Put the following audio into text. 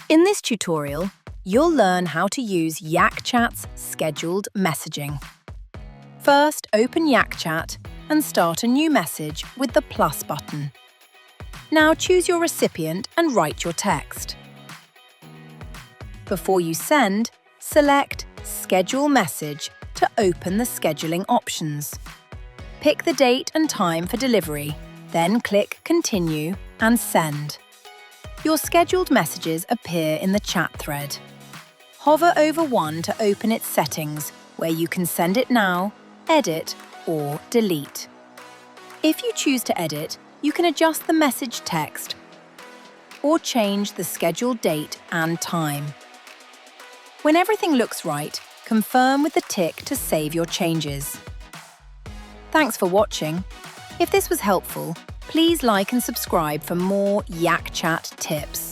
In this tutorial, you'll learn how to use YakChat's scheduled messaging. First, open YakChat and start a new message with the plus button. Now choose your recipient and write your text. Before you send, select Schedule Message to open the scheduling options. Pick the date and time for delivery, then click Continue and Send. Your scheduled messages appear in the chat thread. Hover over one to open its settings, where you can send it now, edit, or delete. If you choose to edit, you can adjust the message text or change the scheduled date and time. When everything looks right, confirm with the tick to save your changes. Thanks for watching. If this was helpful, please like and subscribe for more YakChat tips.